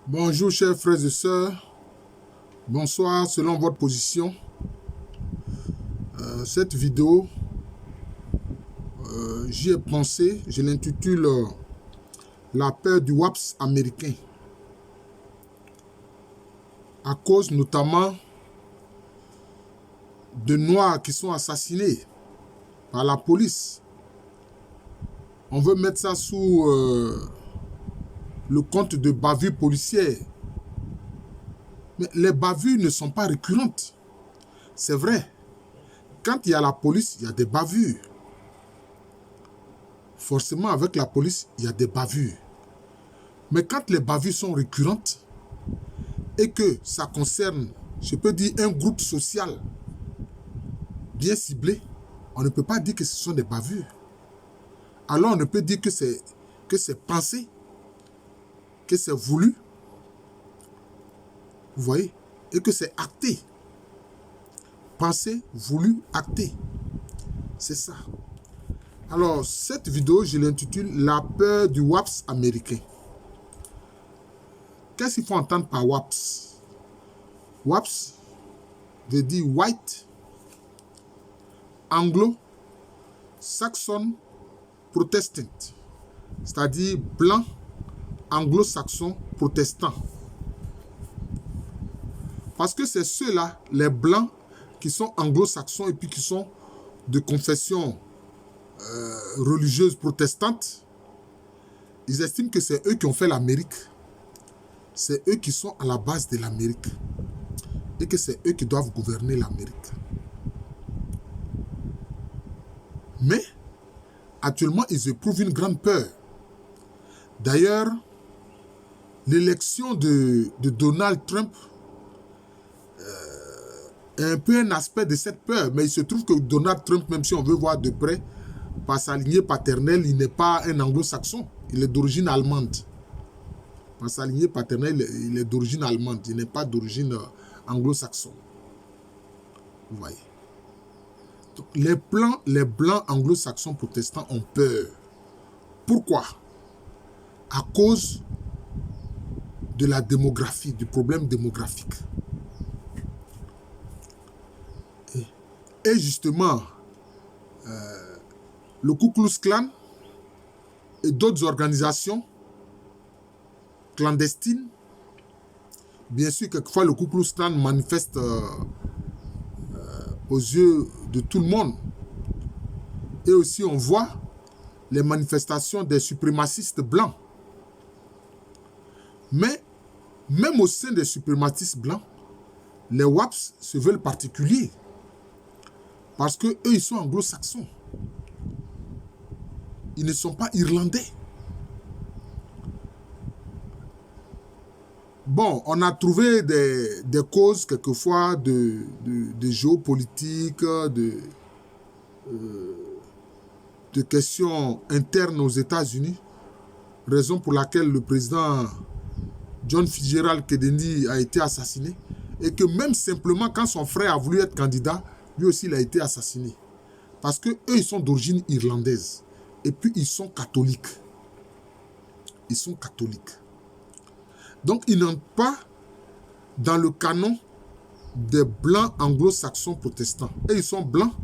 Bonjour chers frères et sœurs, bonsoir selon votre position. Cette vidéo, j'y ai pensé, je l'intitule La peur du WAPS américain. À cause notamment de Noirs qui sont assassinés par la police. On veut mettre ça sous le compte de bavures policières. Mais les bavures ne sont pas récurrentes. C'est vrai. Quand il y a la police, il y a des bavures. Forcément, avec la police, il y a des bavures. Mais quand les bavures sont récurrentes et que ça concerne, je peux dire, un groupe social bien ciblé, on ne peut pas dire que ce sont des bavures. Alors on ne peut dire que c'est pensé, que c'est voulu, vous voyez, et que c'est acté. Pensé, voulu, acté. C'est ça. Alors, cette vidéo, je l'intitule « La peur du WAPS américain ». Qu'est-ce qu'il faut entendre par WAPS? WAPS veut dire White, Anglo, Saxon, Protestant, c'est-à-dire blanc, anglo-saxon, protestant. Parce que c'est ceux-là, les blancs, qui sont anglo-saxons et puis qui sont de confession religieuse protestante, ils estiment que c'est eux qui ont fait l'Amérique. C'est eux qui sont à la base de l'Amérique. Et que c'est eux qui doivent gouverner l'Amérique. Mais, actuellement, ils éprouvent une grande peur. D'ailleurs, l'élection de Donald Trump est un peu un aspect de cette peur. Mais il se trouve que Donald Trump, même si on veut voir de près, par sa lignée paternelle, il n'est pas un anglo-saxon. Il est d'origine allemande. Par sa lignée paternelle, il est d'origine allemande. Il n'est pas d'origine anglo-saxon. Vous voyez. Donc, les blancs anglo-saxons protestants ont peur. Pourquoi? À cause de la démographie, du problème démographique. Et justement, le Ku Klux Klan et d'autres organisations clandestines, bien sûr, quelquefois le Ku Klux Klan manifeste aux yeux de tout le monde. Et aussi, on voit les manifestations des suprémacistes blancs. Mais, même au sein des suprémacistes blancs, les WAPS se veulent particuliers. Parce qu'eux, ils sont anglo-saxons. Ils ne sont pas irlandais. Bon, on a trouvé des causes quelquefois de géopolitique, de questions internes aux États-Unis, raison pour laquelle le président John Fitzgerald Kennedy a été assassiné, et que même simplement quand son frère a voulu être candidat, lui aussi il a été assassiné. Parce qu'eux, ils sont d'origine irlandaise, et puis ils sont catholiques. Ils sont catholiques. Donc, ils n'entrent pas dans le canon des blancs anglo-saxons protestants. Et ils sont blancs,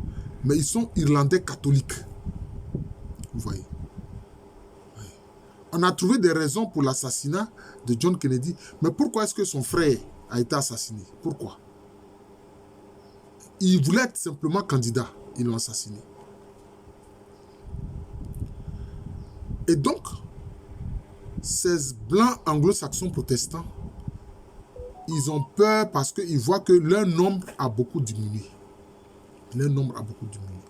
mais ils sont irlandais catholiques. Vous voyez. On a trouvé des raisons pour l'assassinat de John Kennedy. Mais pourquoi est-ce que son frère a été assassiné? Pourquoi? Il voulait être simplement candidat. Ils l'ont assassiné. Et donc, ces blancs anglo-saxons protestants, ils ont peur parce qu'ils voient que leur nombre a beaucoup diminué. Leur nombre a beaucoup diminué.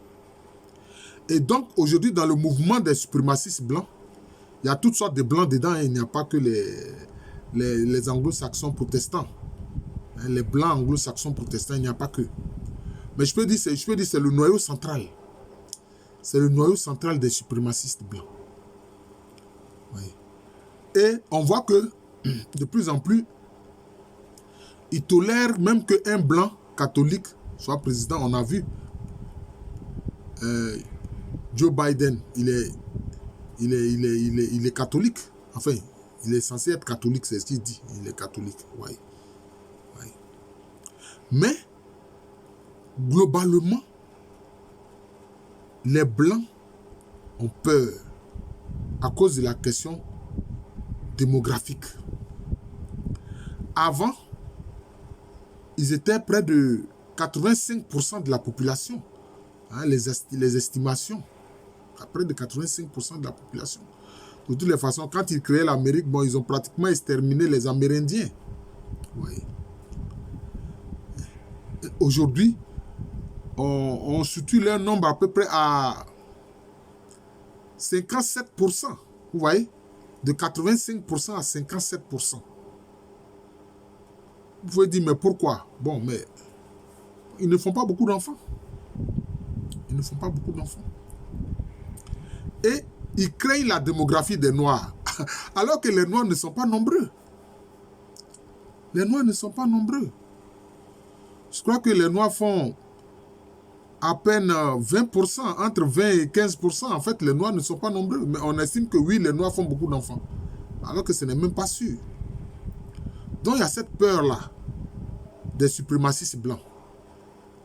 Et donc, aujourd'hui, dans le mouvement des suprémacistes blancs, il y a toutes sortes de blancs dedans et il n'y a pas que les anglo-saxons protestants. Les blancs anglo-saxons protestants, il n'y a pas que. Mais je peux dire c'est le noyau central. C'est le noyau central des suprémacistes blancs. Oui. Et on voit que, de plus en plus, ils tolèrent même qu'un blanc catholique soit président. On a vu Joe Biden, il est catholique. Enfin, Il est censé être catholique, c'est ce qu'il dit. Il est catholique, oui. Oui. Mais, globalement, les Blancs ont peur à cause de la question démographique. Avant, ils étaient près de 85% de la population. Hein, les estimations, près de 85% de la population. De toutes les façons, quand ils créaient l'Amérique, bon, ils ont pratiquement exterminé les Amérindiens. Oui. Aujourd'hui, on situe leur nombre à peu près à 57%. Vous voyez? De 85% à 57%. Vous pouvez dire, mais pourquoi? Bon, mais ils ne font pas beaucoup d'enfants. Ils ne font pas beaucoup d'enfants. Et ils créent la démographie des Noirs, alors que les Noirs ne sont pas nombreux. Les Noirs ne sont pas nombreux. Je crois que les Noirs font à peine 20%, entre 20 et 15%. En fait, les Noirs ne sont pas nombreux. Mais on estime que oui, les Noirs font beaucoup d'enfants. Alors que ce n'est même pas sûr. Donc, il y a cette peur-là des suprémacistes blancs.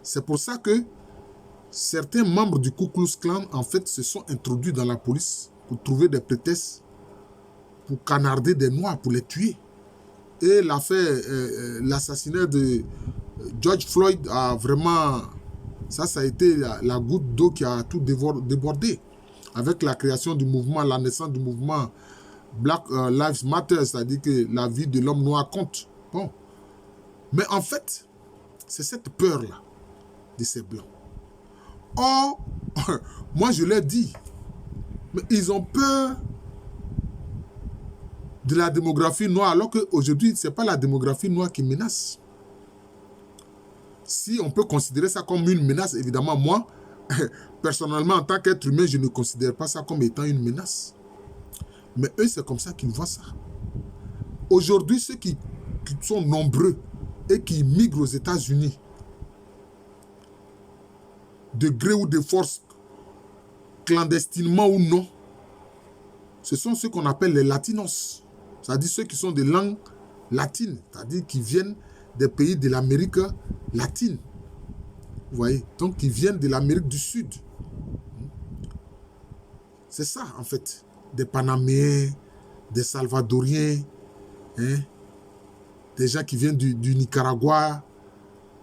C'est pour ça que certains membres du Ku Klux Klan, en fait, se sont introduits dans la police pour trouver des prétextes pour canarder des Noirs, pour les tuer. Et l'affaire, l'assassinat de George Floyd a vraiment... Ça a été la goutte d'eau qui a tout débordé. Avec la création du mouvement, la naissance du mouvement Black Lives Matter, c'est-à-dire que la vie de l'homme noir compte. Bon. Mais en fait, c'est cette peur-là de ces blancs. Or, moi je leur dis, mais ils ont peur de la démographie noire, alors qu'aujourd'hui, ce n'est pas la démographie noire qui menace. Si on peut considérer ça comme une menace, évidemment, moi, personnellement, en tant qu'être humain, je ne considère pas ça comme étant une menace. Mais eux, c'est comme ça qu'ils voient ça. Aujourd'hui, ceux qui sont nombreux et qui migrent aux États-Unis, de gré ou de force, clandestinement ou non, ce sont ceux qu'on appelle les latinos. C'est-à-dire ceux qui sont de langue latine, c'est-à-dire qui viennent des pays de l'Amérique latine. Vous voyez? Donc, qui viennent de l'Amérique du Sud. C'est ça, en fait. Des Panaméens, des Salvadoriens, hein, des gens qui viennent du Nicaragua,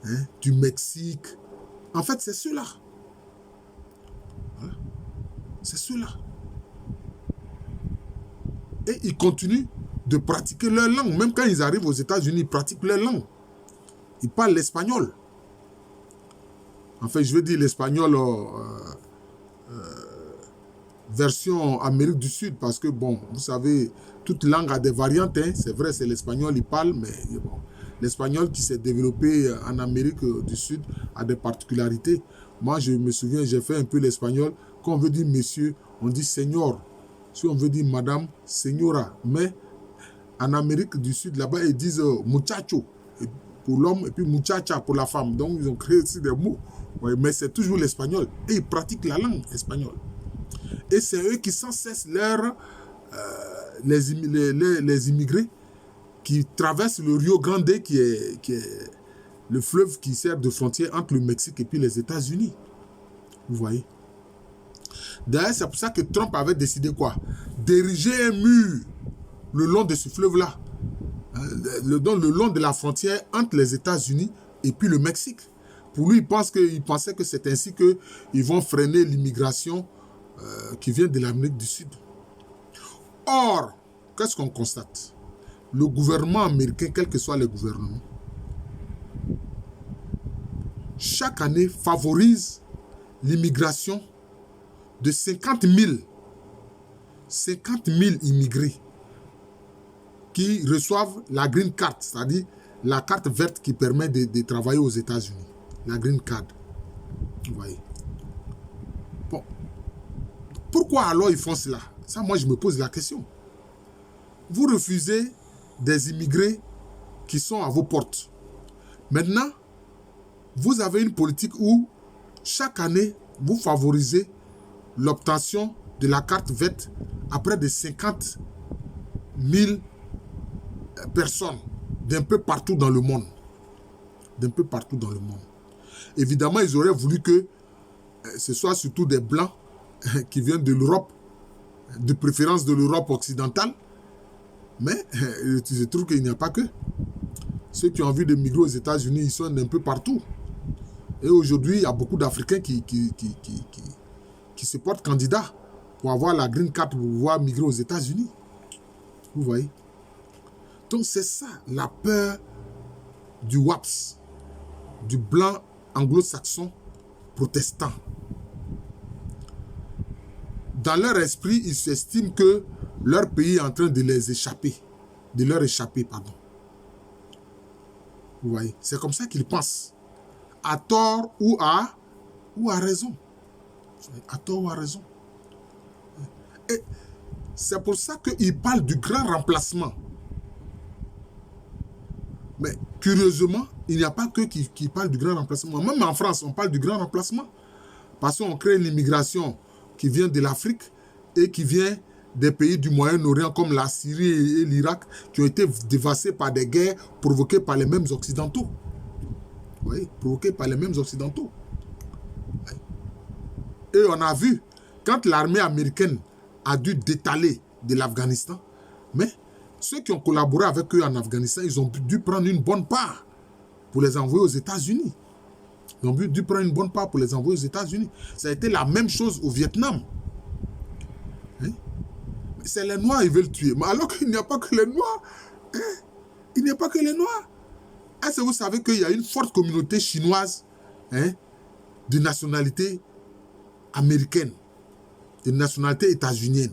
hein, du Mexique. En fait, c'est ceux-là. Voilà. C'est ceux-là. Et ils continuent de pratiquer leur langue. Même quand ils arrivent aux États-Unis, ils pratiquent leur langue. Ils parlent l'espagnol. En fait, je veux dire l'espagnol version Amérique du Sud, parce que, bon, vous savez, toute langue a des variantes. Hein. C'est vrai, c'est l'espagnol, ils parlent, mais bon, l'espagnol qui s'est développé en Amérique du Sud a des particularités. Moi, je me souviens, j'ai fait un peu l'espagnol. Quand on veut dire monsieur, on dit señor. Si on veut dire madame, señora. Mais en Amérique du Sud, là-bas, ils disent muchacho pour l'homme et puis muchacha pour la femme. Donc, ils ont créé aussi des mots. Ouais, mais c'est toujours l'espagnol. Et ils pratiquent la langue espagnole. Et c'est eux qui sans cesse les immigrés qui traversent le Rio Grande, qui est le fleuve qui sert de frontière entre le Mexique et puis les États-Unis. Vous voyez? D'ailleurs, c'est pour ça que Trump avait décidé quoi? D'ériger un mur le long de ce fleuve-là. Le long de la frontière entre les États-Unis et puis le Mexique. Pour lui, il pensait que c'est ainsi qu'ils vont freiner l'immigration qui vient de l'Amérique du Sud. Or, qu'est-ce qu'on constate? Le gouvernement américain, quel que soit le gouvernement, chaque année favorise l'immigration de 50 000 immigrés qui reçoivent la green card, c'est-à-dire la carte verte qui permet de travailler aux États-Unis. La green card. Vous voyez. Bon. Pourquoi alors ils font cela? Ça, moi, je me pose la question. Vous refusez des immigrés qui sont à vos portes. Maintenant, vous avez une politique où chaque année, vous favorisez l'obtention de la carte verte à près de 50 000 personnes d'un peu partout dans le monde. D'un peu partout dans le monde. Évidemment, ils auraient voulu que ce soit surtout des Blancs qui viennent de l'Europe, de préférence de l'Europe occidentale. Mais je trouve qu'il n'y a pas que. Ceux qui ont envie de migrer aux États-Unis, ils sont d'un peu partout. Et aujourd'hui, il y a beaucoup d'Africains qui se portent candidats pour avoir la green card pour pouvoir migrer aux États-Unis. Vous voyez? Donc c'est ça, la peur du WAPS, du blanc anglo-saxon protestant. Dans leur esprit, ils s'estiment que leur pays est en train de les échapper, de leur échapper, pardon. Vous voyez? C'est comme ça qu'ils pensent. À tort ou à raison. À tort ou à raison. Et c'est pour ça qu'ils parlent du grand remplacement. Mais curieusement, il n'y a pas que qui parlent du grand remplacement. Même en France, on parle du grand remplacement. Parce qu'on crée une immigration qui vient de l'Afrique et qui vient des pays du Moyen-Orient comme la Syrie et l'Irak qui ont été dévastés par des guerres provoquées par les mêmes Occidentaux. Vous voyez, provoquées par les mêmes Occidentaux. Et on a vu, quand l'armée américaine a dû détaler de l'Afghanistan, mais ceux qui ont collaboré avec eux en Afghanistan, ils ont dû prendre une bonne part pour les envoyer aux États-Unis. Ils ont dû prendre une bonne part pour les envoyer aux États-Unis. Ça a été la même chose au Vietnam. Hein? C'est les Noirs qui veulent tuer. Mais alors qu'il n'y a pas que les Noirs. Hein? Il n'y a pas que les Noirs. Est-ce que vous savez qu'il y a une forte communauté chinoise, hein, de nationalité américaine, de nationalité états-unienne?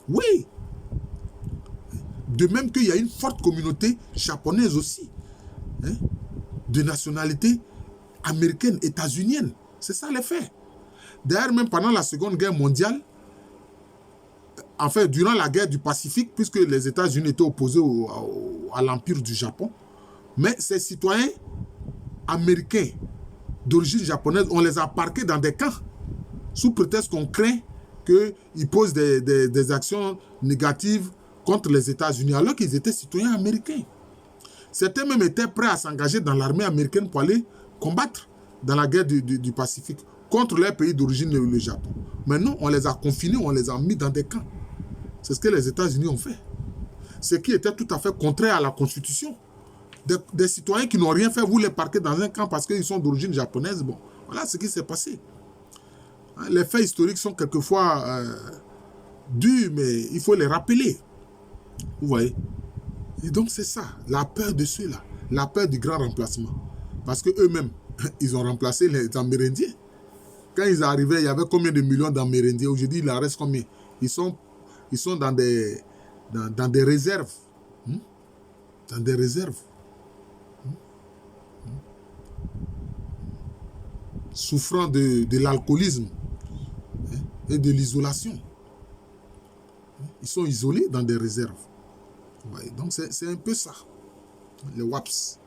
Oui. De même qu'il y a une forte communauté japonaise aussi, hein, de nationalité américaine, états-unienne. C'est ça les faits. D'ailleurs, même pendant la Seconde Guerre mondiale, enfin, durant la guerre du Pacifique, puisque les États-Unis étaient opposés à l'Empire du Japon, mais ces citoyens américains d'origine japonaise, on les a parqués dans des camps, sous prétexte qu'on craint qu'ils posent des actions négatives contre les États-Unis, alors qu'ils étaient citoyens américains. Certains même étaient prêts à s'engager dans l'armée américaine pour aller combattre dans la guerre du Pacifique contre leur pays d'origine, le Japon. Mais non, on les a confinés, on les a mis dans des camps. C'est ce que les États-Unis ont fait. Ce qui était tout à fait contraire à la Constitution. Des citoyens qui n'ont rien fait, vous les parquez dans un camp parce qu'ils sont d'origine japonaise. Bon, voilà ce qui s'est passé. Les faits historiques sont quelquefois durs, mais il faut les rappeler. Vous voyez? Et donc c'est ça, la peur de ceux-là, la peur du grand remplacement. Parce qu'eux-mêmes, ils ont remplacé les Amérindiens. Quand ils arrivaient, il y avait combien de millions d'Amérindiens? Aujourd'hui, il en reste combien? Ils sont dans des réserves. Dans des réserves. Souffrant de l'alcoolisme et de l'isolation. Ils sont isolés dans des réserves. Ouais, donc c'est un peu ça. Les WAPS,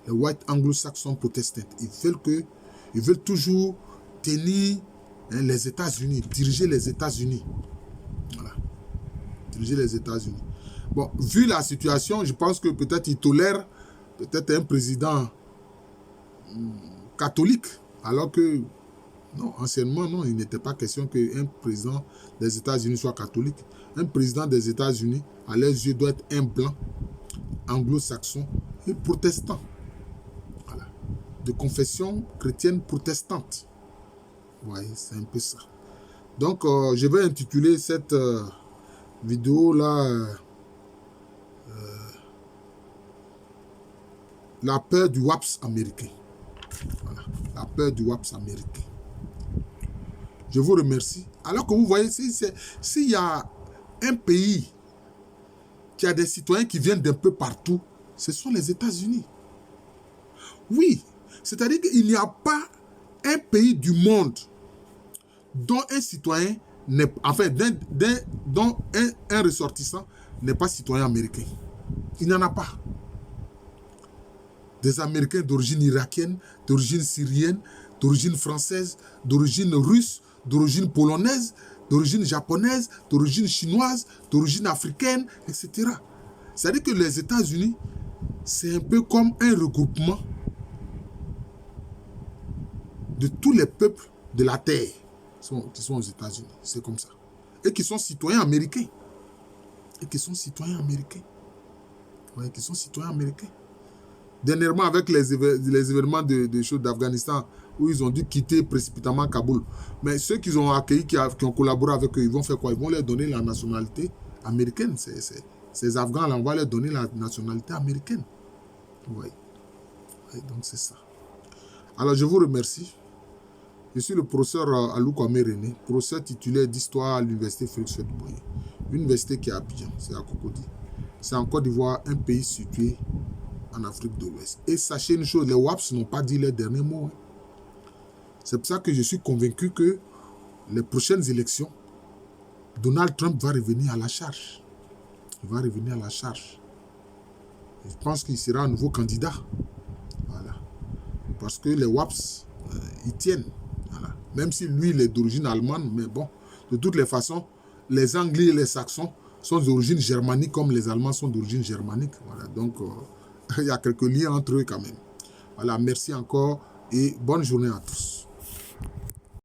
les White Anglo-Saxon Protestants, ils veulent toujours tenir, hein, les États-Unis, diriger les États-Unis. Voilà. Diriger les États-Unis. Bon, vu la situation, je pense que peut-être ils tolèrent peut-être un président catholique, alors que non, anciennement, non, il n'était pas question qu'un président des États-Unis soit catholique. Un président des États-Unis, à leurs yeux, doit être un blanc, anglo-saxon et protestant. Voilà. De confession chrétienne protestante. Vous voyez, c'est un peu ça. Donc, je vais intituler cette vidéo-là la peur du WAPS américain. Voilà. La peur du WAPS américain. Je vous remercie. Alors que vous voyez, s'il y a un pays qui a des citoyens qui viennent d'un peu partout, ce sont les États-Unis. Oui, c'est-à-dire qu'il n'y a pas un pays du monde dont un citoyen, enfin, dont un ressortissant n'est pas citoyen américain. Il n'y en a pas. Des Américains d'origine irakienne, d'origine syrienne, d'origine française, d'origine russe, d'origine polonaise, d'origine japonaise, d'origine chinoise, d'origine africaine, etc. C'est-à-dire que les États-Unis, c'est un peu comme un regroupement de tous les peuples de la Terre qui sont aux États-Unis. C'est comme ça. Et qui sont citoyens américains. Et qui sont citoyens américains. Ouais, qui sont citoyens américains. Dernièrement, avec les événements de choses d'Afghanistan, où ils ont dû quitter précipitamment Kaboul. Mais ceux qu'ils ont accueillis, qui ont collaboré avec eux, ils vont faire quoi? Ils vont leur donner la nationalité américaine. Ces Afghans-là, on va leur donner la nationalité américaine. Oui. Oui, donc c'est ça. Alors, je vous remercie. Je suis le professeur Alou Kwame René, professeur titulaire d'histoire à l'université Félix Houphouët-Boigny. Université qui est à Abidjan, c'est à Cocody. C'est en Côte d'Ivoire, un pays situé en Afrique de l'Ouest. Et sachez une chose, les WAPS n'ont pas dit leur dernier mot. C'est pour ça que je suis convaincu que les prochaines élections, Donald Trump va revenir à la charge. Il va revenir à la charge. Je pense qu'il sera un nouveau candidat. Voilà. Parce que les WAPS, ils tiennent. Voilà. Même si lui, il est d'origine allemande, mais bon, de toutes les façons, les Anglais et les Saxons sont d'origine germanique comme les Allemands sont d'origine germanique. Voilà. Donc, il y a quelques liens entre eux quand même. Voilà, merci encore et bonne journée à tous.